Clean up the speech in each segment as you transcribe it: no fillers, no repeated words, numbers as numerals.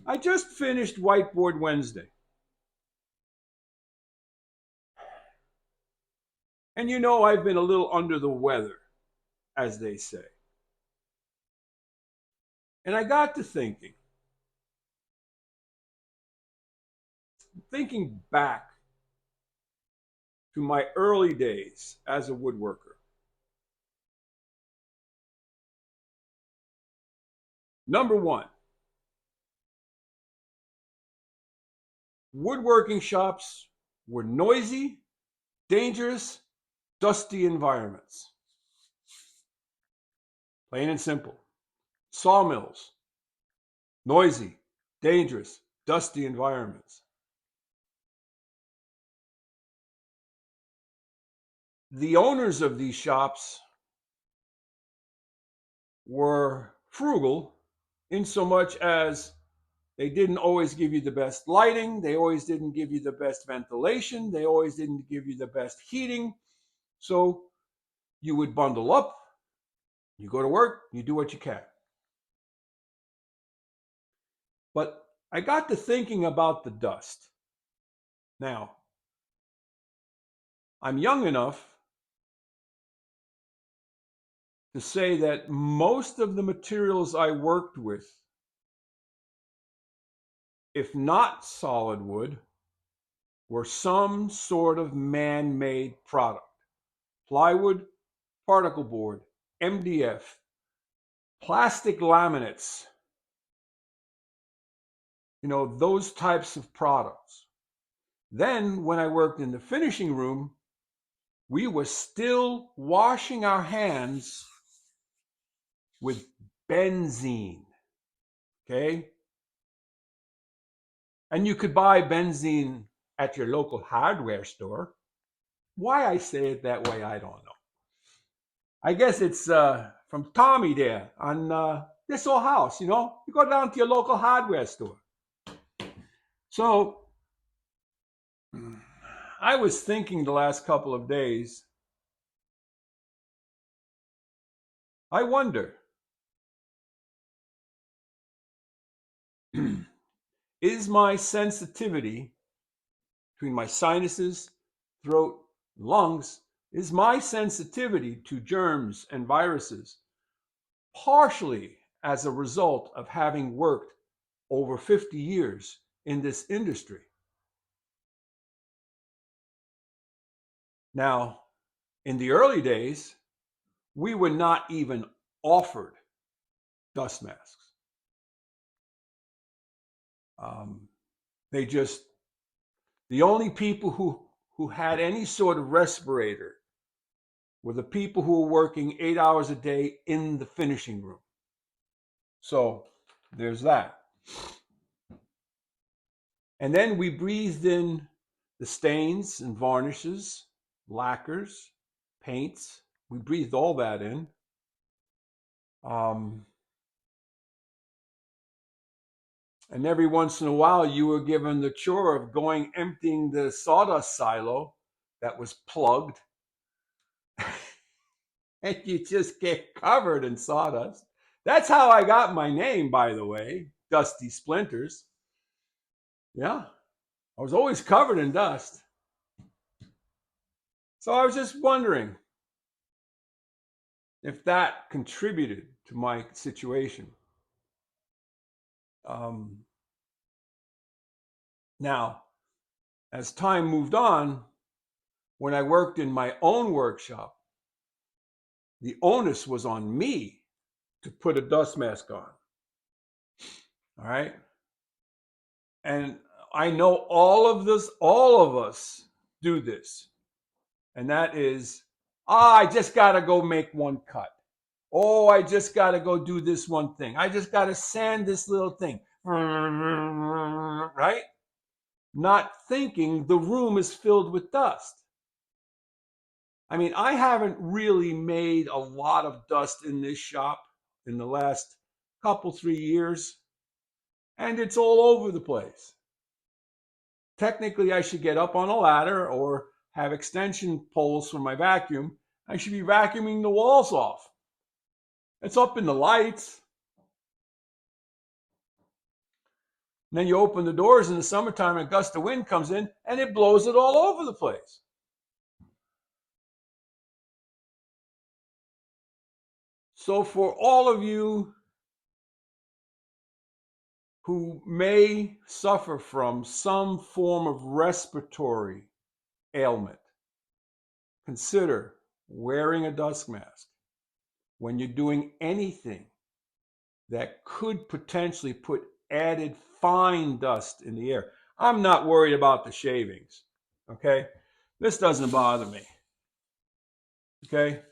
I just finished Whiteboard Wednesday. And you know, I've been a little under the weather, as they say. And I got to thinking back to my early days as a woodworker. Number one, woodworking shops were noisy, dangerous, dusty environments. Plain and simple. Sawmills, noisy, dangerous, dusty environments. The owners of these shops were frugal in so much as they didn't always give you the best lighting, they always didn't give you the best ventilation, they always didn't give you the best heating. So you would bundle up, you go to work, you do what you can. But I got to thinking about the dust. Now, I'm young enough to say that most of the materials I worked with, if not solid wood, were some sort of man-made product. Plywood, particle board, MDF, plastic laminates, those types of products. Then when I worked in the finishing room, we were still washing our hands with benzene, okay? And you could buy benzene at your local hardware store. Why I say it that way, I don't know. I guess it's from Tommy there on this old house, you go down to your local hardware store. So I was thinking the last couple of days, I wonder, is my sensitivity between my sinuses, throat, lungs, is my sensitivity to germs and viruses partially as a result of having worked over 50 years in this industry? Now, in the early days, we were not even offered dust masks. They just, the only people who had any sort of respirator were the people who were working 8 hours a day in the finishing room. So there's that. And then we breathed in the stains and varnishes, lacquers, paints. We breathed all that in. And every once in a while, you were given the chore of going emptying the sawdust silo that was plugged. And you just get covered in sawdust. That's how I got my name, by the way, Dusty Splinters. Yeah, I was always covered in dust. So I was just wondering if that contributed to my situation. Now, as time moved on, when I worked in my own workshop, the onus was on me to put a dust mask on. All right. And I know all of us do this. And that is, I just got to go make one cut. Oh, I just got to go do this one thing. I just got to sand this little thing. Right? Not thinking the room is filled with dust. I mean, I haven't really made a lot of dust in this shop in the last couple, 3 years, and it's all over the place. Technically, I should get up on a ladder or have extension poles for my vacuum. I should be vacuuming the walls off. It's up in the lights. And then you open the doors in the summertime and a gust of wind comes in and it blows it all over the place. So for all of you who may suffer from some form of respiratory ailment, consider wearing a dust mask when you're doing anything that could potentially put added fine dust in the air. I'm not worried about the shavings, okay? This doesn't bother me, okay?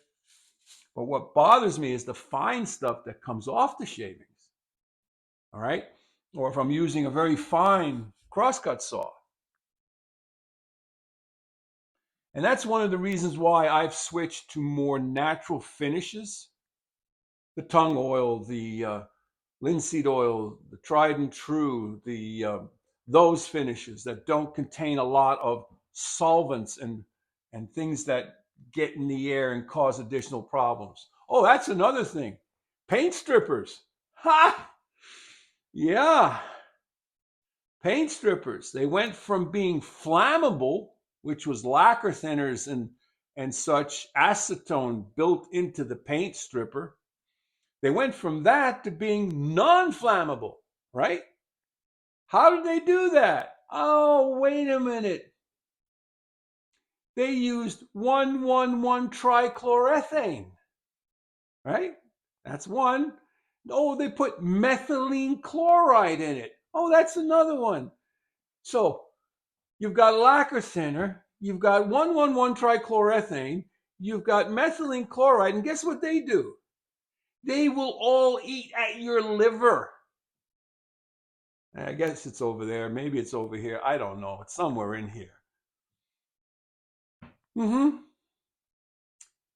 But what bothers me is the fine stuff that comes off the shavings, all right? Or if I'm using a very fine crosscut saw. And that's one of the reasons why I've switched to more natural finishes. The tung oil, the linseed oil, the tried and true, those finishes that don't contain a lot of solvents and things that get in the air and cause additional problems. Oh, that's another thing. Paint strippers. Ha! Yeah. Paint strippers. They went from being flammable, which was lacquer thinners and such, acetone built into the paint stripper. They went from that to being non-flammable, right? How did they do that? Oh, wait a minute. They used 1,1,1-trichloroethane, right? That's one. Oh, they put methylene chloride in it. Oh, that's another one. So you've got lacquer thinner, you've got 1,1,1-trichloroethane, you've got methylene chloride, and guess what they do? They will all eat at your liver. I guess it's over there. Maybe it's over here. I don't know. It's somewhere in here.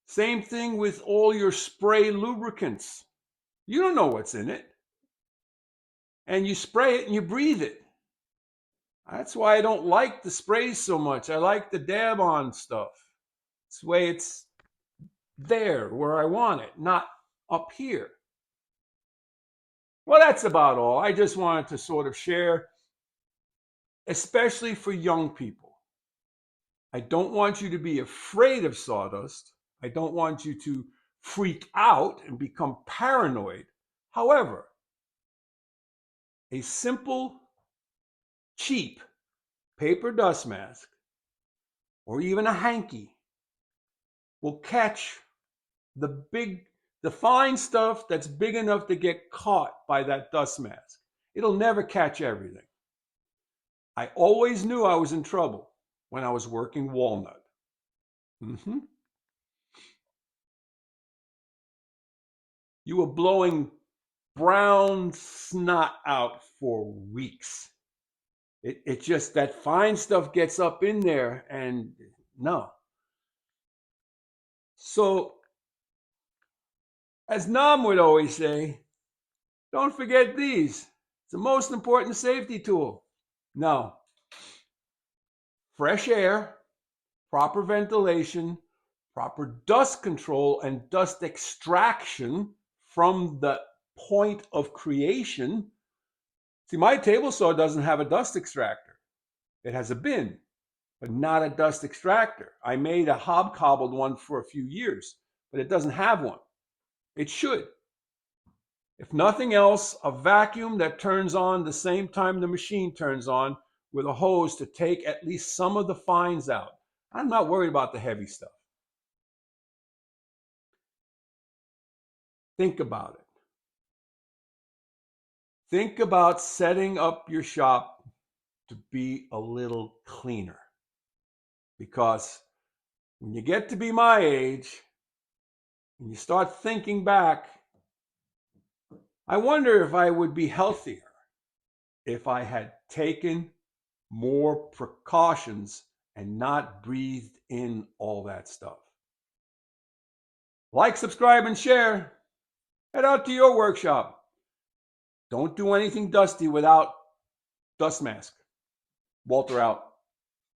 Same thing with all your spray lubricants. You don't know what's in it. And you spray it and you breathe it. That's why I don't like the sprays so much. I like the dab on stuff. This way it's there where I want it, not up here. Well, that's about all. I just wanted to sort of share, especially for young people. I don't want you to be afraid of sawdust. I don't want you to freak out and become paranoid. However, a simple, cheap paper dust mask or even a hanky will catch the fine stuff that's big enough to get caught by that dust mask. It'll never catch everything. I always knew I was in trouble when I was working walnut. You were blowing brown snot out for weeks. It just, that fine stuff gets up in there and no. So, as Nam would always say, don't forget these. It's the most important safety tool. No. Fresh air, proper ventilation, proper dust control and dust extraction from the point of creation. See, my table saw doesn't have a dust extractor. It has a bin, but not a dust extractor. I made a hobcobbled one for a few years, but it doesn't have one. It should. If nothing else, a vacuum that turns on the same time the machine turns on with a hose to take at least some of the fines out. I'm not worried about the heavy stuff. Think about it. Think about setting up your shop to be a little cleaner. Because when you get to be my age and you start thinking back, I wonder if I would be healthier if I had taken more precautions and not breathed in all that stuff. Like, subscribe, and share. Head out to your workshop. Don't do anything dusty without dust mask. Walter out.